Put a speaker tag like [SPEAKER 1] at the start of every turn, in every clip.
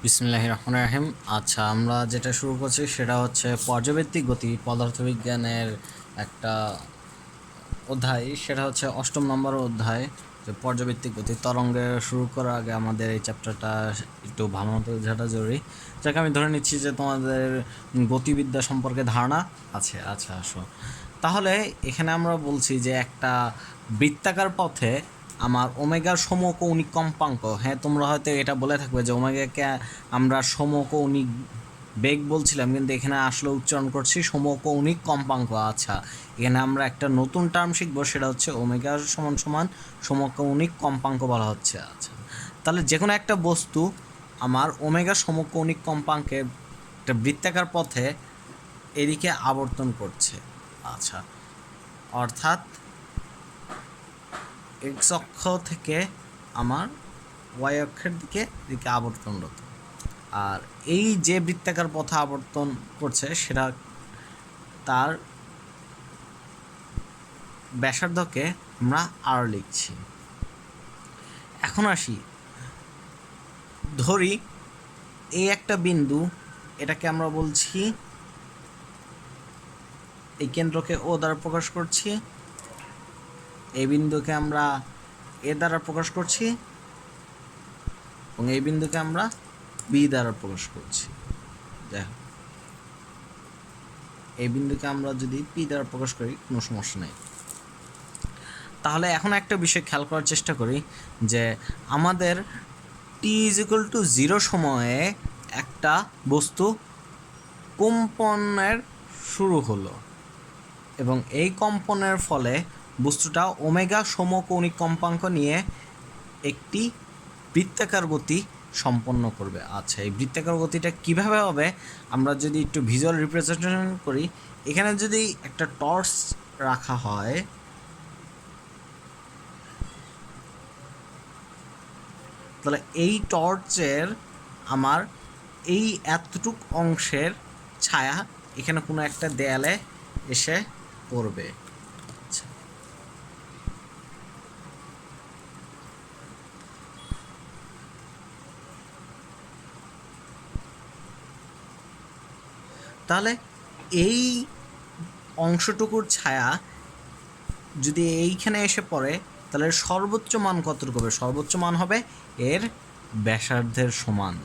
[SPEAKER 1] বিসমিল্লাহির রহমানির রহিম। আচ্ছা, আমরা যেটা শুরু করছি সেটা হচ্ছে পর্যবেক্ষিক গতি, পদার্থবিজ্ঞানের একটা অধ্যায়। সেটা হচ্ছে 8ম নম্বর অধ্যায়, যে পর্যবেক্ষিক গতি। তরঙ্গে শুরু করার আগে আমাদের এই চ্যাপ্টারটা একটু ভালো মতো বোঝাটা জরুরি। যাকে আমি ধরে নিচ্ছি যে তোমাদের গতিবিদ্যা সম্পর্কে ধারণা আছে। আচ্ছা, আসো তাহলে। এখানে আমরা বলছি যে একটা বৃত্তাকার পথে আমার ওমেগার সমকৌণিক কম্পাঙ্ক, হ্যাঁ তোমরা হয়তো এটা বলে থাকবে যে ওমেগাকে আমরা সমকৌণিক বেগ বলছিলাম, কিন্তু এখানে আসলে উচ্চারণ করছি সমকৌণিক কম্পাঙ্ক। আচ্ছা, এখানে আমরা একটা নতুন টার্ম শিখবো, সেটা হচ্ছে ওমেগা সমান সমান সমকৌণিক কম্পাঙ্ক বলা হচ্ছে। আচ্ছা, তাহলে যে কোনো একটা বস্তু আমার ওমেগা সমকৌণিক কম্পাঙ্কে একটা বৃত্তাকার পথে এদিকে আবর্তন করছে। আচ্ছা, অর্থাৎ এক্স অক্ষ থেকে আমার ওয়াই অক্ষের দিকে আবর্তনরত। আর এই যে বৃত্তাকার পথে আবর্তন করছে সেটা তার ব্যাসার্ধকে আমরা আর লিখছি। এখন আসি, ধরি এই একটা বিন্দু, এটাকে আমরা বলছি, এই কেন্দ্রকে ও দ্বারা প্রকাশ করছি, এই বিন্দুকে আমরা এ দ্বারা প্রকাশ করছি, এবং এই বিন্দুকে আমরা বি দ্বারা প্রকাশ করছি। দেখো, এই বিন্দুকে আমরা যদি পি দ্বারা প্রকাশ করি কোনো সমস্যা নেই। তাহলে এখন একটা বিষয় খেয়াল করার চেষ্টা করি যে আমাদের t=0 সময়ে একটা বস্তু কম্পনের শুরু হলো, এবং এই কম্পনের ফলে বস্তুটা ওমেগা সমকৌণিক কম্পাঙ্ক নিয়ে একটি বৃত্তাকার গতি সম্পন্ন করবে। আচ্ছা, এই বৃত্তাকার গতিটা কিভাবে হবে আমরা যদি একটু ভিজুয়াল রিপ্রেজেন্টেশন করি, এখানে যদি একটা টর্চ রাখা হয়, তাহলে এই টর্চের আমার এই এতটুক অংশের ছায়া এখানে কোনো একটা দেয়ালে এসে পড়বে। আচ্ছা, তাহলে এই অংশটুকুর ছায়া যদি এইখানে এসে পড়ে, তাহলে সর্বোচ্চ মান কতটুকু হবে? সর্বোচ্চ মান হবে এর ব্যাসার্ধের সমান।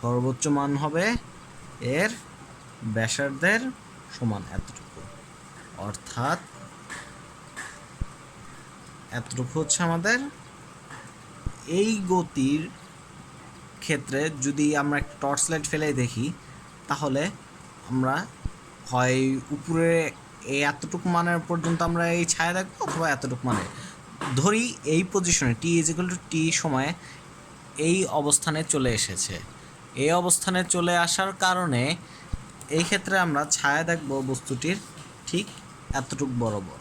[SPEAKER 1] সর্বোচ্চ মান হবে এর ব্যাসার্ধের সমান এতটুকু। অর্থাৎ এতটুকু হচ্ছে আমাদের এই গতির ক্ষেত্রে। যদি আমরা একটা টর্চ লাইট ফেলে দেখি, তাহলে আমরা হয় উপরে এই এতটুকু মানের পর্যন্ত আমরা এই ছায়া দেখবো, অথবা এতটুকু মানে ধরি এই পজিশনে t=t সময়ে এই অবস্থানে চলে এসেছে। এই অবস্থানে চলে আসার কারণে এই ক্ষেত্রে আমরা ছায়া দেখব বস্তুটির ঠিক এতটুকু বরাবর।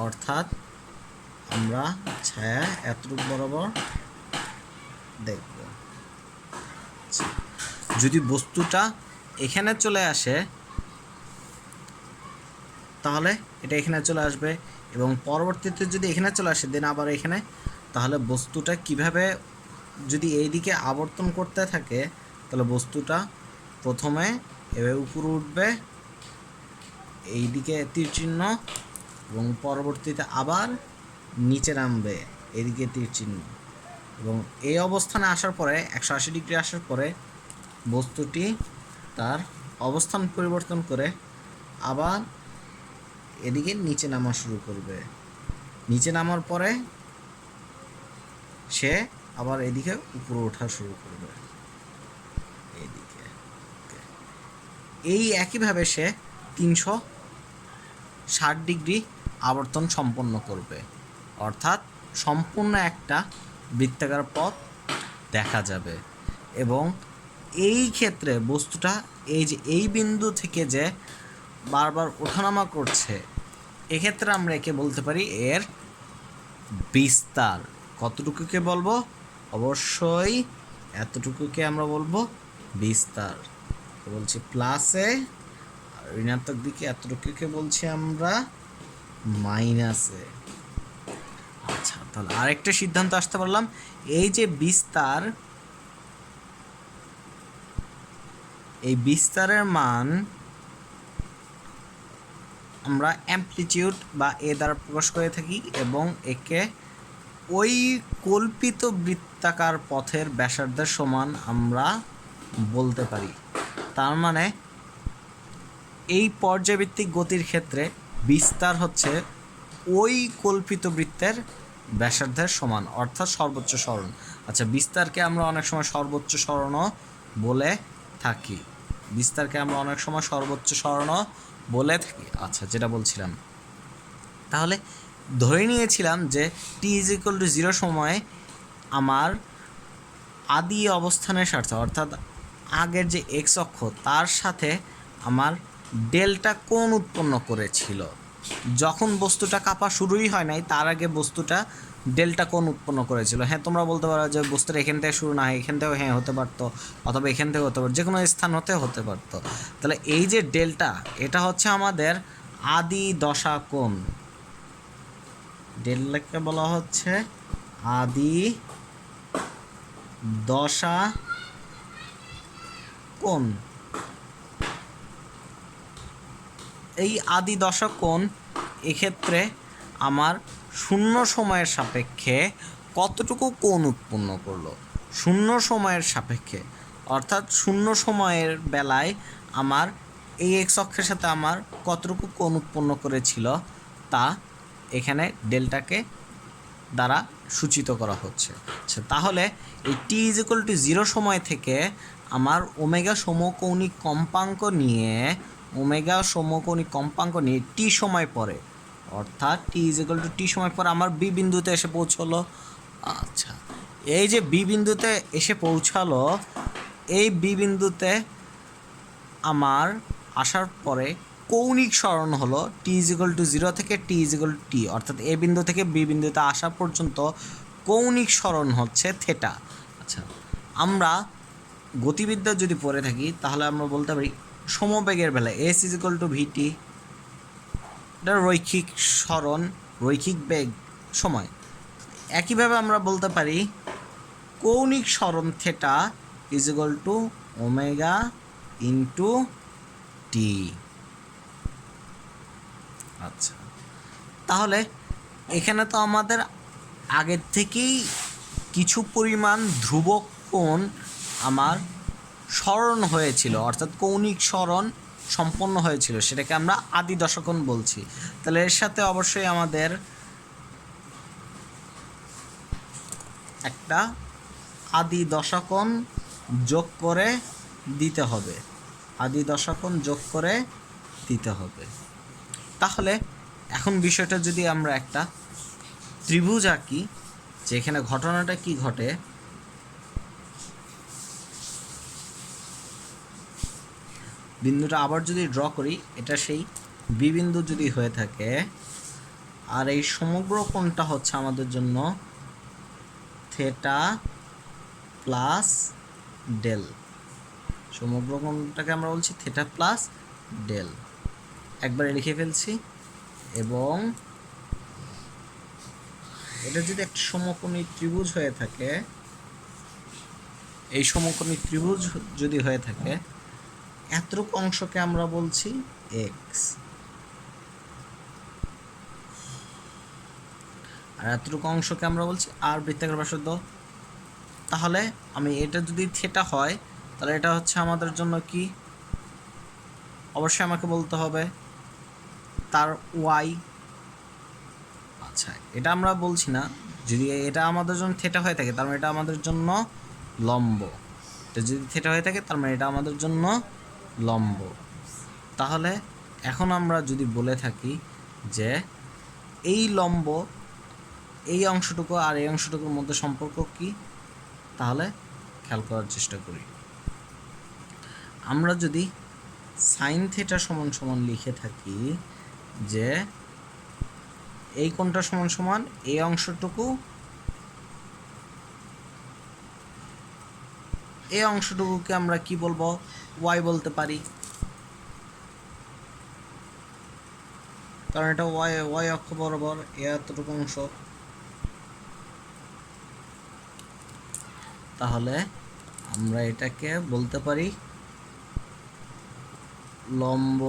[SPEAKER 1] অর্থাৎ আমরা ছায়া এতটুকু বরাবর দেখব। যদি বস্তুটা এখানে চলে আসে, তাহলে এটা এখানে চলে আসবে, এবং পরবর্তীতে যদি এখানে চলে আসে দেন আবার এখানে, তাহলে বস্তুটা কিভাবে যদি এই দিকে আবর্তন করতে থাকে, তাহলে বস্তুটা প্রথমে এভাবে উপরে উঠবে, এই দিকে তীর চিহ্ন, এবং পরবর্তীতে আবার নিচে নামবে, এদিকে তীর চিহ্ন, এবং এই অবস্থানে আসার পরে 180 ডিগ্রি আসার পরে বস্তুটি তার অবস্থান পরিবর্তন করে আবার এদিকে নিচে নামা শুরু করবে। নিচে নামার পরে সে আবার এদিকে উপরে ওঠা শুরু করবে, এইদিকে। এই একইভাবে সে 360 ডিগ্রি আবর্তন সম্পন্ন করবে। অর্থাৎ সম্পূর্ণ একটা বৃত্তাকার পথ দেখা যাবে। এবং এই ক্ষেত্রে বস্তুটা এই যে এই বিন্দু থেকে যে বারবার ওঠানামা করছে, এক্ষেত্রে আমরা একে বলতে পারি এর বিস্তার। কতটুকুকে বলবো? অবশ্যই এতটুকুকে আমরা বলবো বিস্তার। বলছি প্লাসে, ঋণাত্মক দিকে এতটুকুকে বলছি আমরা মাইনাসে। আচ্ছা, তাহলে আরেকটা সিদ্ধান্ত আসতে পারলাম, এই যে বিস্তার, এই বিস্তারের মান আমরা অ্যামপ্লিটিউড বা এ দ্বারা প্রকাশ করে থাকি এবং একে ওই কল্পিত বৃত্তাকার পথের ব্যাসার্ধের সমান আমরা বলতে পারি। তার মানে এই পর্যায়ভিত্তিক গতির ক্ষেত্রে বিস্তার হচ্ছে ওই কল্পিত বৃত্তের ব্যাসার্ধের সমান, অর্থাৎ সর্বোচ্চ সরণ। আচ্ছা, বিস্তারকে আমরা অনেক সময় সর্বোচ্চ সরণও বলে থাকি, বিস্তারকে আমরা অনেক সময় সর্বোচ্চ সরণও বলে থাকি। আচ্ছা, যেটা বলছিলাম, তাহলে ধরে নিয়েছিলাম যে t=0 সময়ে আমার আদি অবস্থানের সাথে, অর্থাৎ আগের যে এক্স অক্ষ তার সাথে আমার ডেল্টা কোণ উৎপন্ন করেছিল। যখন বস্তুটা কাঁপা শুরুই হয় নাই তার আগে বস্তুটা ডেল্টা কোণ উৎপন্ন করেছিল। হ্যাঁ, তোমরা বলতে পারো যে বস্তুটা এখান থেকে শুরু না হয় এখান থেকেও হ্যাঁ হতে পারতো, অথবা এখান থেকে হতে পারতো, যে কোনো স্থান হতে পারতো। তাহলে এই যে ডেল্টা, এটা হচ্ছে আমাদের আদি দশা কোণ। ডেল্টাকে বলা হচ্ছে আদি দশা কোণ। এই আদি দশা কোণ এক্ষেত্রে আমার শূন্য সময়ের সাপেক্ষে কতটুকু কোণ উৎপন্ন করলো, শূন্য সময়ের সাপেক্ষে, অর্থাৎ শূন্য সময়ের বেলায় আমার এই এক্স অক্ষের সাথে আমার কতটুকু কোণ উৎপন্ন করেছিল তা এখানে ডেল্টাকে দ্বারা সূচিত করা হচ্ছে। আচ্ছা, তাহলে এই t=0 সময় থেকে আমার ওমেগা সমকৌণিক কম্পাঙ্ক নিয়ে টি সময় পরে, অর্থাৎ t=t সময় পরে আমার বি বিন্দুতে এসে পৌঁছলো। আচ্ছা, এই যে বি বিন্দুতে এসে পৌঁছালো, এই বি বিন্দুতে আমার আসার পরে কৌণিক সরণ হলো t=0 থেকে t=t, অর্থাৎ এ বিন্দু থেকে বি বিন্দুতে আসা পর্যন্ত কৌণিক সরণ হচ্ছে থিটা। আচ্ছা, আমরা গতিবিদ্যা যদি পড়ে থাকি তাহলে আমরা বলতে পারি সমবেগের বেলায় s=vt, এটা রৈখিক সরণ, রৈখিক বেগ সময়। একইভাবে আমরা বলতে পারি কৌণিক সরণ থিটা ওমেগা ইন্টু টি। আচ্ছা, তাহলে এখানে তো আমাদের আগের থেকেই কিছু পরিমাণ ধ্রুবক কোণ আমার সরণ হয়েছিল, অর্থাৎ কৌণিক সরণ সম্পন্ন হয়েছিল, সেটাকে আমরা আদি দশা কোণ বলছি। তাহলে এর সাথে অবশ্যই আমাদের একটা আদি দশা কোণ যোগ করে দিতে হবে, আদি দশা কোণ যোগ করে দিতে হবে। তাহলে এখন বিষয়টা যদি আমরা একটা ত্রিভুজ আঁকি, যে এখানে ঘটনাটা কি ঘটে, বিন্দুটা আবার যদি ড্র করি, এটা সেই বি বিন্দু যদি হয়ে থাকে, আর এই সমগ্র কোণটা হচ্ছে আমাদের জন্য থিটা প্লাস ডেল, সমগ্র কোণটাকে আমরা বলছি থিটা প্লাস ডেল। একবারে লিখে ফেলছি, এবং এটা যদি একটা সমকোণী ত্রিভুজ হয়ে থাকে, এই সমকোণী ত্রিভুজ যদি হয়ে থাকে, এতটুকু অংশকে আমরা বলছি এক্স, আর এতটুকু অংশকে আমরা বলছি আর বৃত্তাকার ব্যাসার্ধ। তাহলে আমি এটা যদি থিটা হয় তাহলে এটা হচ্ছে আমাদের জন্য কি, অবশ্যই আমাকে বলতে হবে তার ওয়াই। আচ্ছা, এটা আমরা বলছি না, যদি এটা আমাদের জন্য থিটা হয়ে থাকে তার মানে এটা আমাদের জন্য লম্ব, এটা যদি থিটা হয়ে থাকে তার মানে এটা আমাদের জন্য লম্ব। তাহলে এখন আমরা যদি বলে থাকি যে এই লম্ব, এই অংশটুকু আর এই অংশটুকুর মধ্যে সম্পর্ক কি, তাহলে খেয়াল করার চেষ্টা করি। আমরা যদি সাইন থিটা সমান সমান লিখে থাকি যে এই কোণটা সমান সমান এই অংশটুকু, এই অংশটুকুকে আমরা কি বলবো, ওয়াই বলতে পারি, কারণ এটা ওয়াই অক্ষ বরাবর এতটুকু অংশ। তাহলে আমরা এটাকে বলতে পারি লম্ব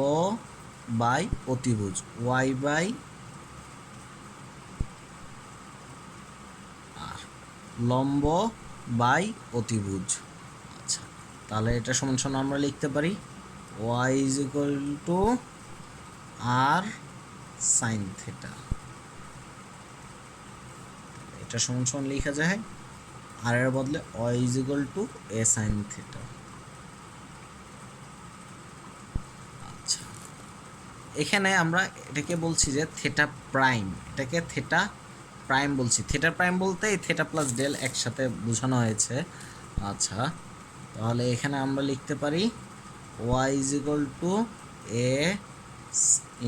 [SPEAKER 1] বাই অতিভুজ, ওয়াই বাই আর, লম্ব বাই অতিভুজ। আচ্ছা, তাহলে এটা সমান সমান আমরা লিখতে পারি y is equal to r sine theta. এটা সমান সমান লেখা যায় আর এর বদলে y is equal to a sine theta. আচ্ছা, এখানে আমরা এটাকে বলছি যে থিটা প্রাইম, এটাকে থিটা প্রাইম বলছি। থিটা প্রাইম বলতে এই থিটা প্লাস ডেল একসাথে বোঝানো হয়েছে। আচ্ছা, তাহলে এখানে আমরা লিখতে পারি y is equal to a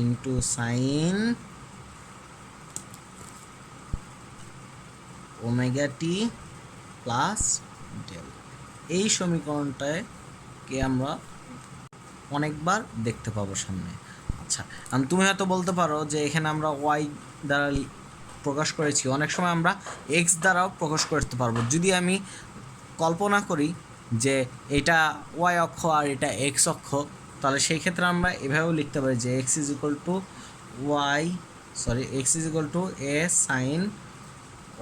[SPEAKER 1] into sine omega t plus del. এই সমীকরণটাকে আমরা অনেকবার দেখতে পাবো সামনে। আচ্ছা, তুমি হয়তো বলতে পারো যে এখানে আমরা ওয়াই দ্বারা প্রকাশ করেছি, অনেক সময় আমরা এক্স দ্বারাও প্রকাশ করতে পারবো। যদি আমি কল্পনা করি যে এটা ওয়াই অক্ষ আর এটা এক্স অক্ষ, তাহলে সেই ক্ষেত্রে আমরা এভাবেও লিখতে পারি যে x is equal to a sine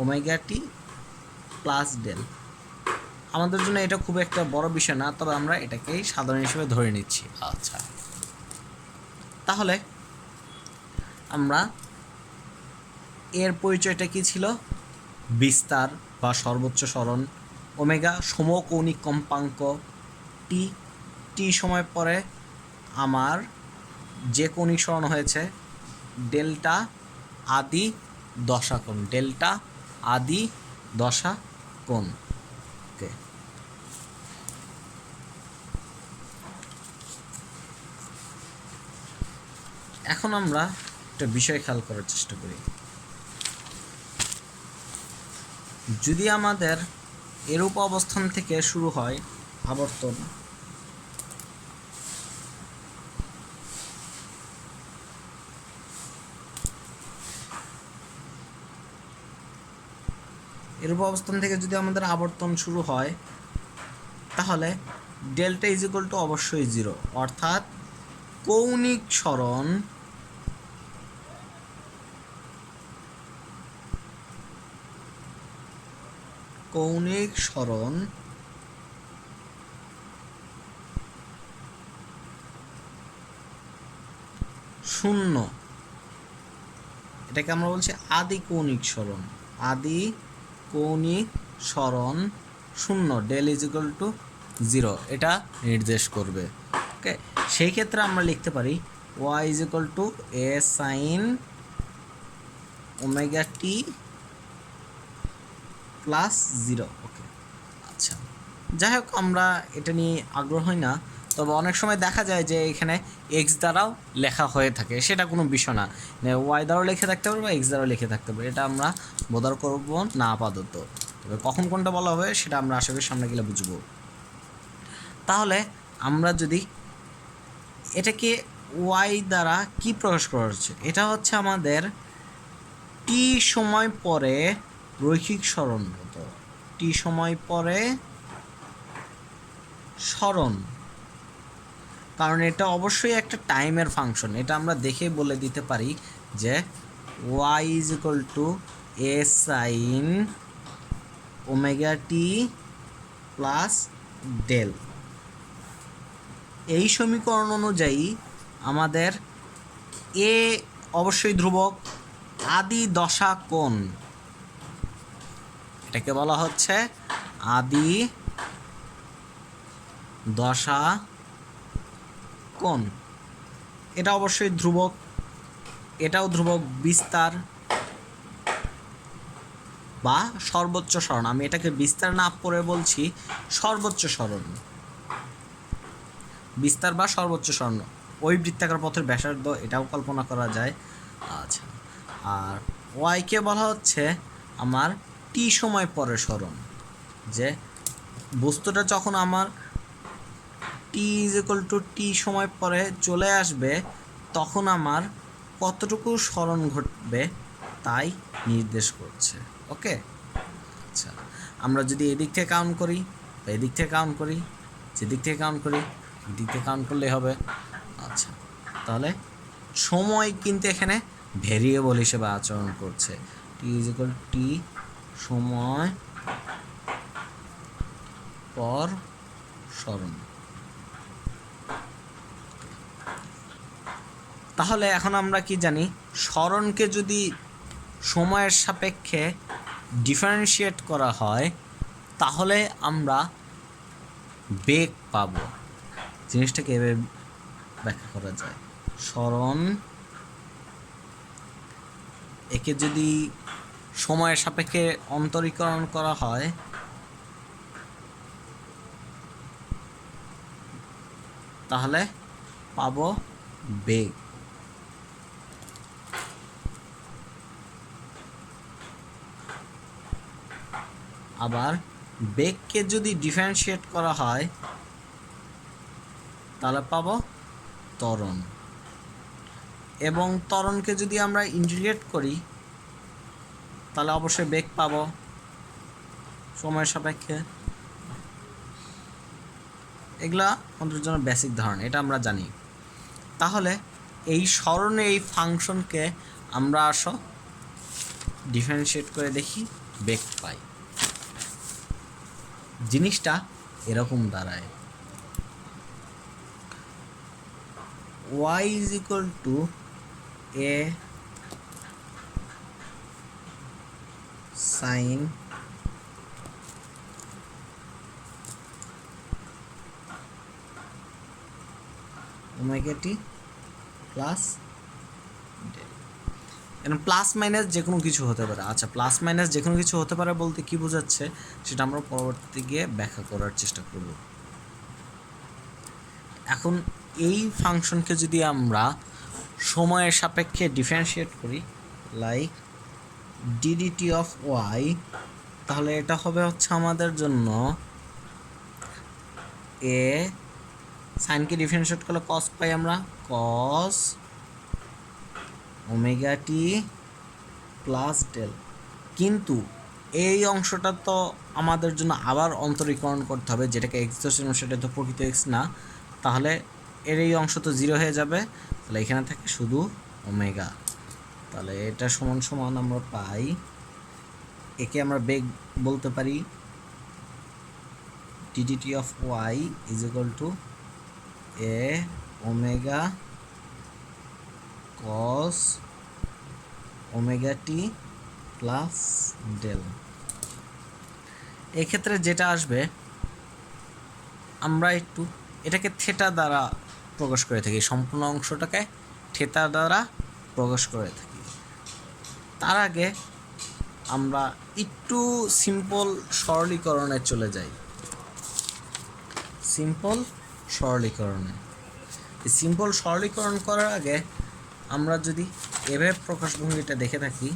[SPEAKER 1] omega t plus del. আমাদের জন্য এটা খুব একটা বড় বিষয় না, তবে আমরা এটাকেই সাধারণ হিসেবে ধরে নিচ্ছি। আচ্ছা, তাহলে আমরা এর পরিচয়টা কি ছিল? বিস্তার বা সর্বোচ্চ সরণ, ওমেগা সমকৌণিক কম্পাঙ্ক, টি টি সময় পরে আমার যে কৌণিক সরণ হয়েছে, ডেল্টা আদি দশা কোণ, ডেল্টা আদি দশা কোণ। ওকে, এখন আমরা একটা বিষয় খেয়াল করার চেষ্টা করি। যদি আমাদের এরূপ অবস্থান থেকে শুরু হয় আবর্তন, এরূপ অবস্থান থেকে যদি আমাদের আবর্তন শুরু হয়, তাহলে ডেল্টা ইজ ইকুয়াল টু অবশ্যই জিরো, অর্থাৎ কৌণিক সরণ শূন্য। এটাকে আমরা বলছি আদি কৌণিক সরণ শূন্য, del is equal to zero, এটা নির্দেশ করবে। ওকে, সেই ক্ষেত্রে আমরা লিখতে পারি y is equal to a sine omega t plus zero. Okay, আচ্ছা, যাই হোক, আমরা এটা নিয়ে আগ্রহী না, তবে অনেক সময় দেখা যায় যে এখানে এক্স দ্বারাও লেখা হয়ে থাকে, সেটা কোনো বিষয় না। ওয়াই দ্বারাও লিখে থাকতে পারবে বা এক্স দ্বারাও লিখে থাকতে পারবে, এটা আমরা বোধার করব না আপাতত। তবে কখন কোনটা বলা হবে সেটা আমরা আশা করি সামনে গেলে বুঝবো। তাহলে আমরা যদি এটাকে ওয়াই দ্বারা কি প্রকাশ করা হচ্ছে, এটা হচ্ছে আমাদের টি সময় পরে রৈখিক সরণ হতো, টি সময় পরে সরণ, কারণ এটা অবশ্যই একটা টাইমের ফাংশন। এটা আমরা দেখে বলে দিতে পারি যে y is equal to a sine omega t plus del. এই সমীকরণ অনুযায়ী আমাদের এ অবশ্যই ধ্রুবক, আদি দশা কোণ, এটাকে বলা হচ্ছে আদি দশা কোণ। এটা অবশ্যই ধ্রুবক, এটাও ধ্রুবক। বিস্তার বা সর্বোচ্চ সরণ, আমি এটাকে বিস্তার না পড়ে বলছি সর্বোচ্চ সরণ, বিস্তার বা সর্বোচ্চ সরণ। ওই বৃত্তাকার পথের ব্যাসার্ধ, এটাও কল্পনা করা যায়। আচ্ছা, আর ওয়াইকে বলা হচ্ছে আমার টি সময় পরে সরণ, যে বস্তুটা যখন আমার টি ইজ ইকুয়াল টু টি সময় পরে চলে আসবে, তখন আমার কতটুকু সরণ ঘটবে তাই নির্দেশ করছে। ওকে, আচ্ছা, আমরা যদি এদিক থেকে কাউন্ট করি বা এদিক থেকে কাউন্ট করি, যেদিক থেকে কাউন্ট করি এদিক থেকে কাউন্ট করলেই হবে। আচ্ছা, তাহলে সময় কিন্তু এখানে ভেরিয়েবল হিসেবে আচরণ করছে। টি ইজ ইকুয়াল টি, সময় পর স্মরণ। তাহলে এখন আমরা কি জানি, স্মরণকে যদি সময়ের সাপেক্ষে ডিফারেন্সিয়েট করা হয় তাহলে আমরা বেগ পাব। জিনিসটাকে এভাবে ব্যাখ্যা করা যায়, স্মরণ একে যদি সময়ের সাপেক্ষে অন্তরীকরণ করা হয় তাহলে পাব বেগ। আবার বেগকে যদি ডিফারেন্সিয়েট করা হয় তাহলে পাব ত্বরণ, এবং ত্বরণকে যদি আমরা ইন্টিগ্রেট করি তাহলে অবশ্যই বেগ পাব সময়ের সাপেক্ষে। এগুলা আমাদের জন্য বেসিক ধারণা, এটা আমরা জানি। তাহলে এই স্মরণে এই ফাংশনকে আমরা ডিফারেন্সিয়েট করে দেখি, বেগ পাই। জিনিসটা এরকম দাঁড়ায়, y is equal to a sin omega t plus del. এখন প্লাস মাইনাস যে কোনো কিছু হতে পারে। আচ্ছা, প্লাস মাইনাস যে কোনো কিছু হতে পারে বলতে কি বোঝাচ্ছে সেটা আমরা পরবর্তীতে গিয়ে ব্যাখ্যা করার চেষ্টা করব। এখন এই ফাংশনকে যদি আমরা সময়ের সাপেক্ষে ডিফারেন্সিয়েট করি লাইক ডিডিটি অফ ওয়াই, তাহলে এটা হবে হচ্ছে আমাদের জন্য এ সাইনকে ডিফারেন্সিয়েট করলে কস পাই আমরা, কস ওমেগা টি প্লাস ডেল। কিন্তু এই অংশটা তো আমাদের জন্য আবার অন্তরীকরণ করতে হবে, যেটাকে এক্স ধরছিলাম সেটা তো প্রকৃত এক্স না, তাহলে এর এই অংশ তো জিরো হয়ে যাবে, তাহলে এখানে থাকে শুধু ওমেগা। তাহলে এটা সমান সমান আমরা পাই, একে আমরা বেগ বলতে পারি d d t of y is equal to a omega cos omega t plus del. এক্ষেত্রে যেটা আসবে, আমরা একটু এটাকে থেটা দ্বারা প্রকাশ করে থাকি, সম্পূর্ণ অংশটাকে থেটা দ্বারা প্রকাশ করে থাকি। তার আগে আমরা একটু সিম্পল সরলীকরণে চলে যাই। সিম্পল সরলীকরণে, এই সিম্পল সরলীকরণ করার আগে আমরা যদি এভাবে প্রকাশভঙ্গিটা দেখে থাকি,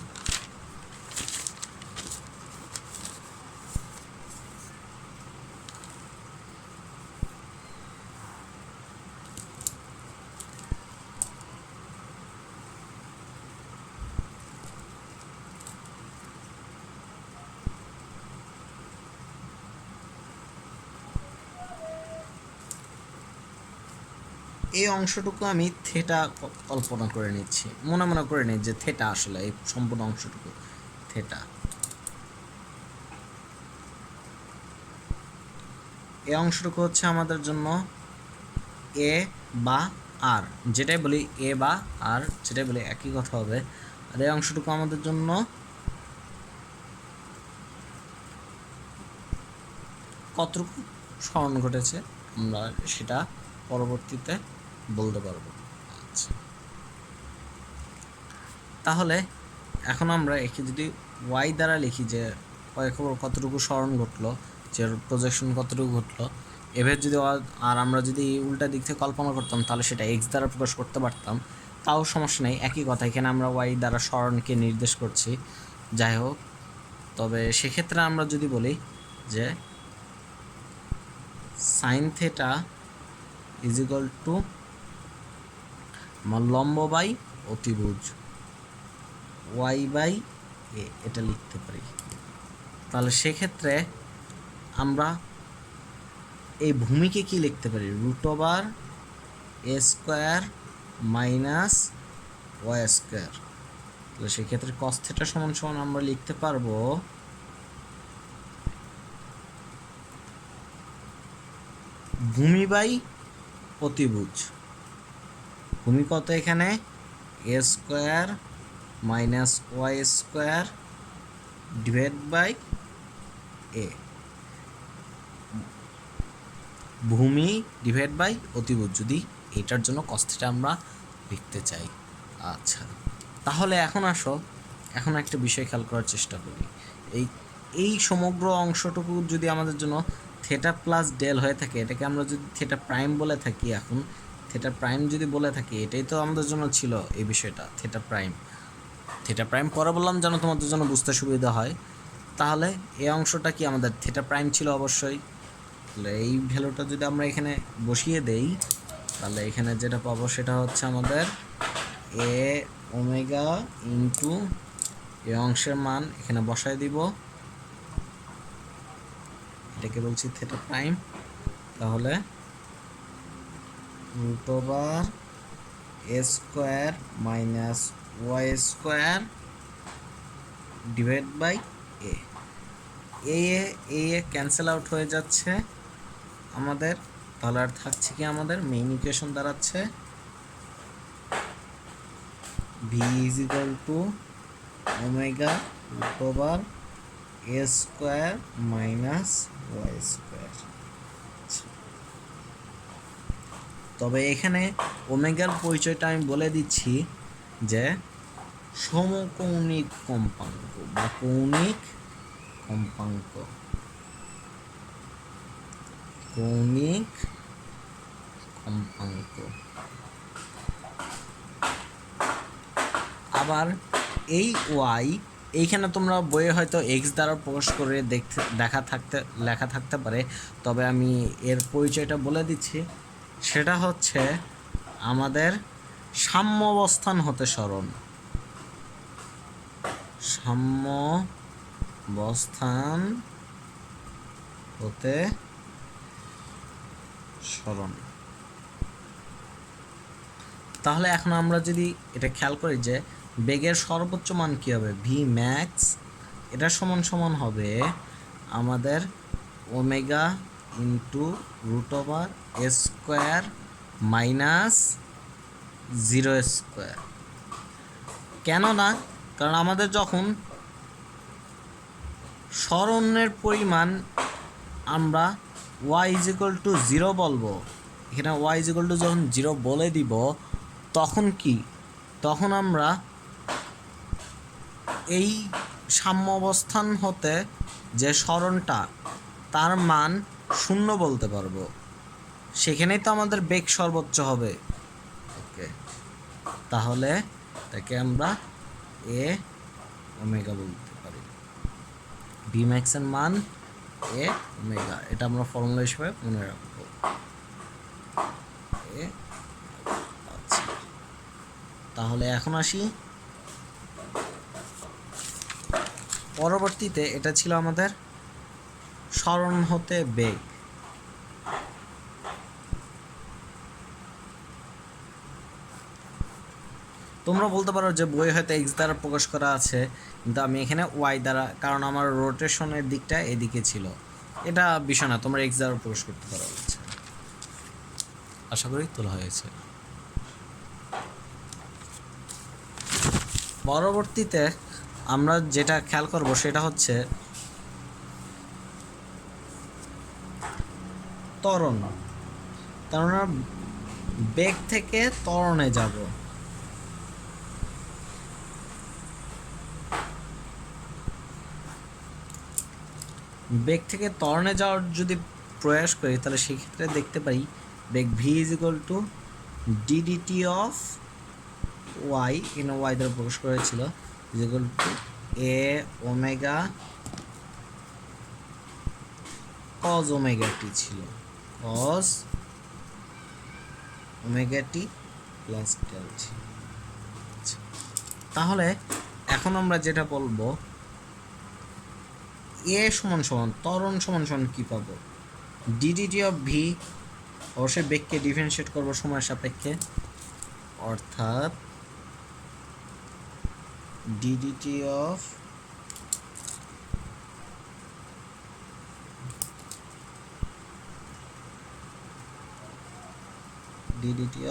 [SPEAKER 1] এই অংশটুকু আমি থেটা কল্পনা করে নিচ্ছি, মনে মনে করে নিই যে থেটা আসলে এই সম্পূর্ণ অংশটুকু থেটা। এই অংশটুকু হচ্ছে আমাদের জন্য এ বা আর, যেটাই বলি এ বা আর যেটাই বলি একই কথা হবে। আর এই অংশটুকু আমাদের জন্য কতটুকু স্মরণ ঘটেছে আমরা সেটা পরবর্তীতে বলতে পারবো। আচ্ছা, তাহলে এখন আমরা একে যদি ওয়াই দ্বারা লিখি যে কতটুকু স্মরণ ঘটলো, যে প্রজেকশন কতটুকু ঘটলো, এভাবে যদি আর আমরা যদি উল্টা দিক থেকে কল্পনা করতাম তাহলে সেটা এক্স দ্বারা প্রকাশ করতে পারতাম, তাও সমস্যা নেই, একই কথা। এখানে আমরা ওয়াই দ্বারা স্মরণকে নির্দেশ করছি, যাই হোক। তবে সেক্ষেত্রে আমরা যদি বলি যে sine theta is equal two আমার লম্ব বাই অতিভুজ ওয়াই বাই এ, এটা লিখতে পারি। তাহলে সেক্ষেত্রে আমরা এই ভূমিকে কি লিখতে পারি, √a square minus y square. তাহলে সেক্ষেত্রে cos θ সমান সমান আমরা লিখতে পারবো ভূমি বাই অতিভুজ। ভূমি কত এখানে, a square minus y square divide by a, ভূমি ডিভাইড বাই অতিভুজ, যদি এটার জন্য cos θ আমরা লিখতে চাই। আচ্ছা, তাহলে এখন আসো, এখন একটা বিষয় খেয়াল করার চেষ্টা করি। এই সমগ্র অংশটুকু যদি আমাদের জন্য থেটা প্লাস ডেল হয়ে থাকে, এটাকে আমরা যদি থেটা প্রাইম বলে থাকি, এখন থেটা প্রাইম যদি বলে থাকি, এটাই তো আমাদের জন্য ছিল এই বিষয়টা, থেটা প্রাইম। থেটা প্রাইম পরে বললাম যেন তোমাদের জন্য বুঝতে সুবিধা হয়। তাহলে এই অংশটা কি আমাদের থেটা প্রাইম ছিল অবশ্যই। তাহলে এই ভ্যালুটা যদি আমরা এখানে বসিয়ে দেই, তাহলে এখানে যেটা পাবো সেটা হচ্ছে আমাদের এ ওমেগা ইন্টু এই অংশের মান এখানে বসায় দিব, এটাকে বলছি থেটা প্রাইম। তাহলে √a square minus y square divide by a cancel out হয়ে যাচ্ছে আমাদের। তাহলে আর থাকছে কি, আমাদের মেইন ইকুয়েশন দাঁড়াচ্ছে v is equal to omega √a square minus y square. তবে এখানে ওমেগার পরিচয়টা আমি বলে দিচ্ছি যে সমকৌণিক কম্পাঙ্ক বা কৌণিক কম্পাঙ্ক, কৌণিক কম্পাঙ্ক। আবার এই ওয়াই এইখানে তোমরা বইয়ে হয়তো এক্স দ্বারা প্রকাশ করে লেখা থাকতে পারে, তবে আমি এর পরিচয়টা বলে দিচ্ছি। সেটা হচ্ছে আমাদের সাম্যাবস্থান হতে সরণ, সাম্যাবস্থান হতে সরণ। তাহলে এখন আমরা যদি এটা খেয়াল করি যে বেগের সর্বোচ্চ মান কী হবে, ভি ম্যাক্স, এটা সমান সমান হবে আমাদের omega into √a square minus 0 square. কেন না, কারণ আমাদের যখন সরণের পরিমাণ আমরা y ইজ ইকুয়াল টু 0 বলবো, এখানে y ইজ ইকুয়াল টু যখন 0 বলে দিব, তখন কি, তখন আমরা এই সাম্য অবস্থান হতে যে সরণটা তার মান 0 বলতে পারবো, সেখানেই তো আমাদের বেগ সর্বোচ্চ হবে। ওকে, তাহলে তাকে আমরা এ ওমেগা বলতে পারি, বি ম্যাক্সের মান এ ওমেগা, এটা আমরা ফর্মুলা হিসেবে মনে রাখবো। আচ্ছা, তাহলে এখন আসি পরবর্তীতে। এটা ছিল আমাদের সরণ হতে বেগ। তোমরা বলতে পারো যে বই হয়তো এক্স দ্বারা প্রকাশ করা আছে, কিন্তু আমি এখানে ওয়াই দ্বারা, কারণ আমার রোটেশনের দিকটা এদিকে ছিল। এটা বিষয় না, তোমরা এক্স দ্বারা প্রকাশ করতে পারো। আশা করি তোলা হয়েছে। পরবর্তীতে আমরা যেটা খেয়াল করব সেটা হচ্ছে ত্বরণ। কারণ বেগ থেকে ত্বরণে যাব। বেগ থেকে ত্বরণে যাওয়ার যদি প্রয়াস করি, তাহলে সেক্ষেত্রে দেখতে পাই বেগ v is equal to d d t of y, এখানে ওয়াই দ্বারা প্রকাশ করেছিল, is equal to a omega cos omega t ছিল, cos omega t plus del ছিল। তাহলে এখন আমরা যেটা বলবো, এ সমান সমান ত্বরণ সমান সমান কী পাবো, ডিডিটি অফ ভি, অবশ্যই বেগকে ডিফারেন্সিয়েট করবো সময়ের সাপেক্ষে, অর্থাৎ ডিডিটি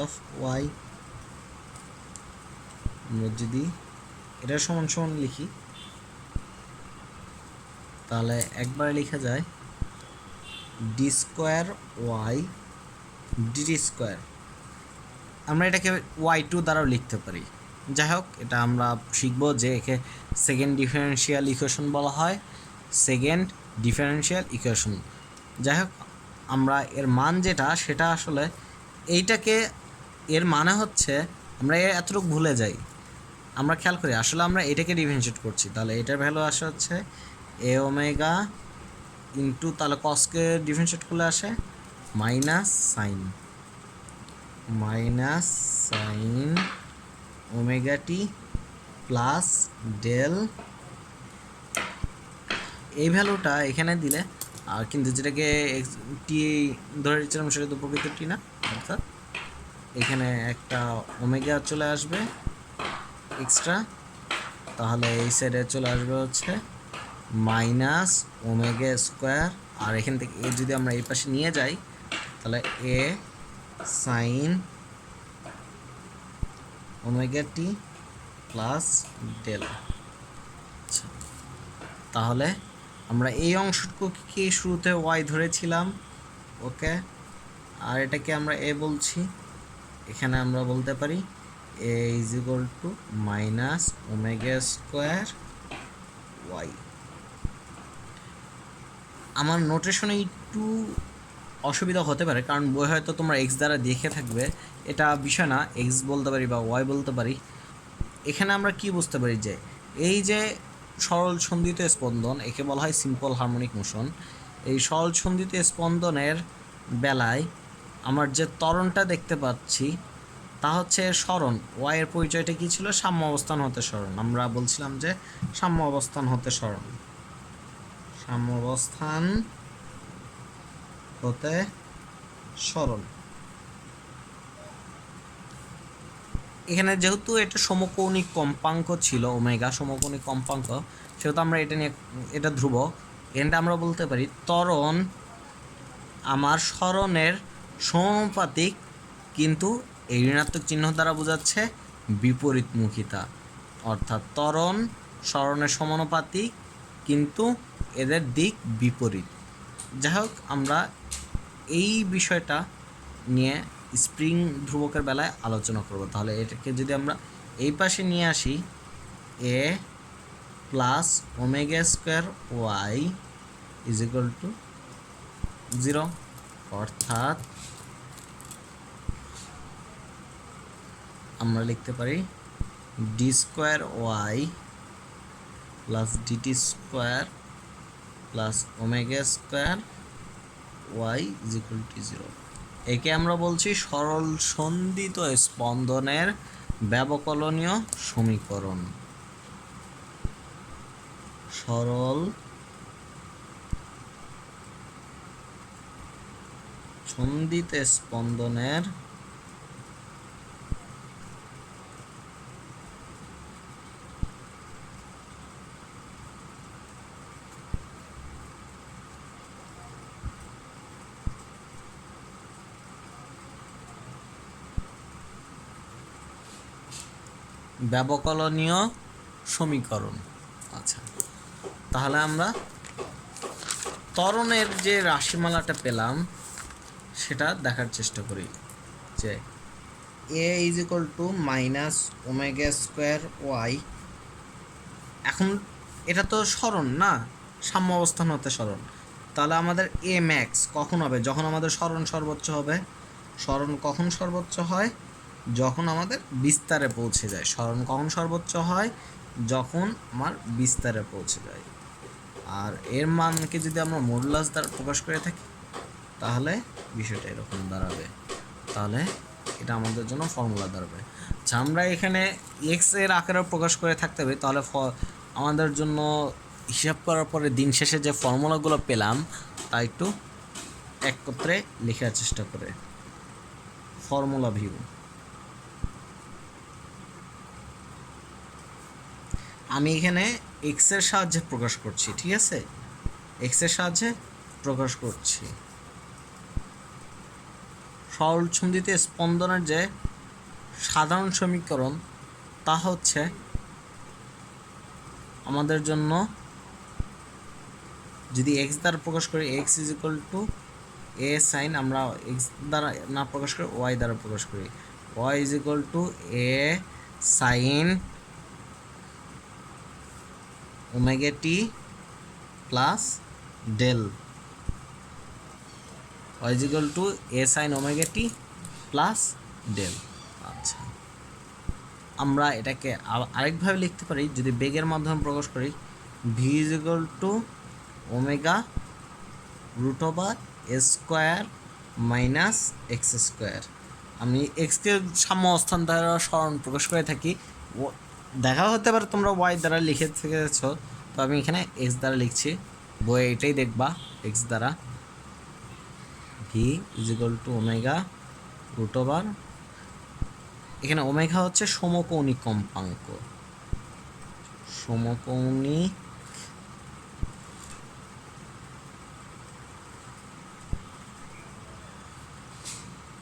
[SPEAKER 1] অফ ওয়াই। আমরা যদি এটা সমান সমান লিখি তাহলে একবারে লেখা যায় d square y d t square. আমরা এটাকে y2 দ্বারাও লিখতে পারি। যাই হোক, এটা আমরা শিখবো যে একে সেকেন্ড ডিফারেন্সিয়াল ইকুয়েশন বলা হয়, সেকেন্ড ডিফারেন্সিয়াল ইকুয়েশন। যাই হোক, আমরা এর মান যেটা সেটা আসলে এইটাকে, এর মানে হচ্ছে আমরা এতটুকু ভুলে যাই, আমরা খেয়াল করি আসলে আমরা এটাকে ডিফারেন্সিয়েট করছি। তাহলে এটার ভ্যালু আসে হচ্ছে এ ওমেগা ইন্টু, তাহলে কসকে ডিফারেন্সিয়েট করলে আসে minus sine omega t plus del. এই ভ্যালুটা এখানে দিলে, আর কিন্তু যেটাকে টি ধরে দিচ্ছিলাম সেটা তো প্রকৃত টি না, অর্থাৎ এখানে একটা ওমেগা চলে আসবে এক্সট্রা, তাহলে এই সাইডে চলে আসবে হচ্ছে মাইনাস ওমেগা স্কোয়ার। আর এখান থেকে এ যদি আমরা এই পাশে নিয়ে যাই তাহলে এ sine omega t plus del. আচ্ছা, তাহলে আমরা এই অংশটুকুকে শুরুতে ওয়াই ধরেছিলাম, ওকে, আর এটাকে আমরা এ বলছি। এখানে আমরা বলতে পারি a is equal to minus omega square y. আমার নোটেশনে একটু অসুবিধা হতে পারে, কারণ বই হয়তো তোমরা এক্স দ্বারা দেখে থাকবে, এটা বিষয় না, এক্স বলতে পারি বা ওয়াই বলতে পারি। এখানে আমরা কি বুঝতে পারি যে এই যে সরল সন্ধিত স্পন্দন, একে বলা হয় সিম্পল হারমোনিক মোশন। এই সরল সন্ধিত স্পন্দনের বেলায় আমার যে ত্বরণটা দেখতে পাচ্ছি তা হচ্ছে সরণ। ওয়াইয়ের পরিচয়টা কী ছিল, সাম্য অবস্থান হতে সরণ। আমরা বলছিলাম যে সাম্য অবস্থান হতে সরণ, সাম্য অবস্থান হতে সরণ। এখানে যেহেতু এটা সমকৌণিক কম্পাঙ্ক ছিল, ওমেগা সমকৌণিক কম্পাঙ্ক, সেহেতু আমরা এটা নিয়ে, এটা ধ্রুবক, এখানটা আমরা বলতে পারি ত্বরণ আমার সরণের সমানুপাতিক, কিন্তু এই ঋণাত্মক চিহ্ন দ্বারা বোঝাচ্ছে বিপরীতমুখিতা, অর্থাৎ ত্বরণ সরণের সমানুপাতিক কিন্তু এদের দিক বিপরীত। যাই হোক, আমরা এই বিষয়টা নিয়ে স্প্রিং ধ্রুবকের বেলায় আলোচনা করব। তাহলে এটাকে যদি আমরা এই পাশে নিয়ে আসি, a plus omega square y is equal to 0, অর্থাৎ আমরা লিখতে পারি d square y plus dt square plus omega square y is equal to 0। একে আমরা বলছি সরল সন্ধিত স্পন্দনের ব্যবকলনীয় সমীকরণ। সরল সন্ধিত স্পন্দনের ব্যবকলনীয় সমীকরণ। আচ্ছা, তাহলে আমরা ত্বরণের যে রাশিমালাটা পেলাম সেটা দেখার চেষ্টা করি, যে a is equal to minus omega square y. এখন এটা তো সরণ না, সাম্য অবস্থান হতে সরণ, তাহলে আমাদের এ ম্যাক্স কখন হবে, যখন আমাদের সরণ সর্বোচ্চ হবে। সরণ কখন সর্বোচ্চ হয়, যখন আমাদের বিস্তারে পৌঁছে যায়। সরণ কখন সর্বোচ্চ হয়, যখন আমার বিস্তারে পৌঁছে যায়। আর এর মানকে যদি আমরা মডুলাস দ্বারা প্রকাশ করে থাকি তাহলে বিষয়টা এরকম দাঁড়াবে। তাহলে এটা আমাদের জন্য ফর্মুলা দাঁড়াবে। আচ্ছা, আমরা এখানে এক্স এর আকারে প্রকাশ করে থাকতে হবে, তাহলে আমাদের জন্য হিসাব করার পরে দিন শেষে যে ফর্মুলাগুলো পেলাম তা একটু একত্রে লেখার চেষ্টা করে। ফর্মুলা ভিউ, আমি এখানে এক্সের সাহায্যে প্রকাশ করছি, ঠিক আছে, এক্সের সাহায্যে প্রকাশ করছি। সরলচ্ছন্দিতে স্পন্দনের যে সাধারণ সমীকরণ তা হচ্ছে আমাদের জন্য, যদি এক্স দ্বারা প্রকাশ করি x is equal to a sine, আমরা এক্স দ্বারা না প্রকাশ করি ওয়াই দ্বারা প্রকাশ করি, y is equal to a sine omega t plus del, y is equal to a sine omega t plus del. আচ্ছা, আমরা এটাকে আরেকভাবে লিখতে পারি, যদি বেগের মাধ্যমে প্রকাশ করি v is equal to omega root over square minus x square. আমি এক্সকে সাম্য অবস্থান দ্বারা সরণ প্রকাশ করে থাকি, দেখা হতে পারে তোমরা ওয়াই দ্বারা লিখে থেকেছ, তো আমি এখানে এক্স দ্বারা লিখছি, বইয়ে এটাই দেখবা এক্স দ্বারা। V is equal to omega root over, এখানে ওমেগা হচ্ছে সমকৌণিক কম্পাঙ্ক, সমকৌণিক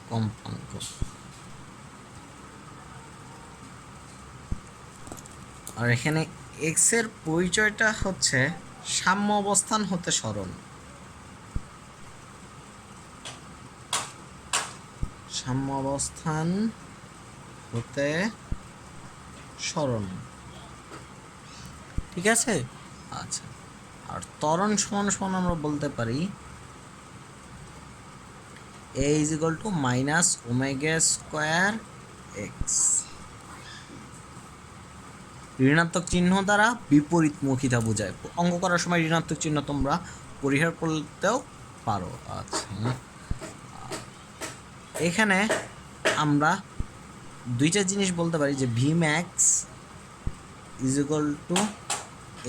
[SPEAKER 1] কম্পাঙ্ক, আর এখানে এক্স এর পরিচয়টা হচ্ছে সাম্য অবস্থান হতে সরণ, সাম্য অবস্থান হতে সরণ, ঠিক আছে। আচ্ছা, আর ত্বরণ সমান সমান আমরা বলতে পারি a is equal to minus omega square x, ঋণাত্মক চিহ্ন দ্বারা বিপরীতমুখিতা বোঝায়, অঙ্ক করার সময় ঋণাত্মক চিহ্ন তোমরা পরিহার করতেও পারো। আচ্ছা, এখানে আমরা দুইটা জিনিস বলতে পারি যে V max is equal to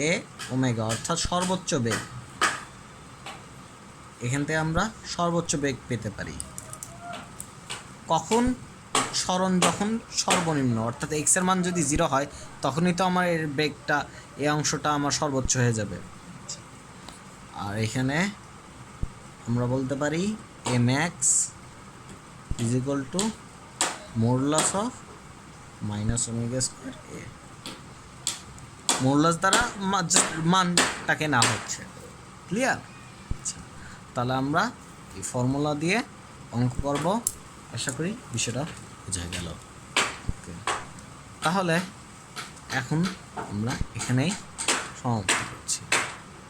[SPEAKER 1] a omega, অর্থাৎ সর্বোচ্চ বেগ, এখান থেকে আমরা সর্বোচ্চ বেগ পেতে পারি কখন, সরণ যখন সর্বনিম্ন, অর্থাৎ এক্স এর মান যদি 0 হয় তখনই তো আমার এর বেগটা, এই অংশটা আমার সর্বোচ্চ হয়ে যাবে। আর এখানে আমরা বলতে পারি a max is equal to modulus of minus omega square a, modulus দ্বারা মানটাকে না হচ্ছে, ক্লিয়ার। আচ্ছা, তাহলে আমরা এই ফর্মুলা দিয়ে অঙ্ক করব, আশা করি বিষয়টা বোঝা গেল। ওকে, তাহলে এখন আমরা এখানেই সমাপ্ত করছি।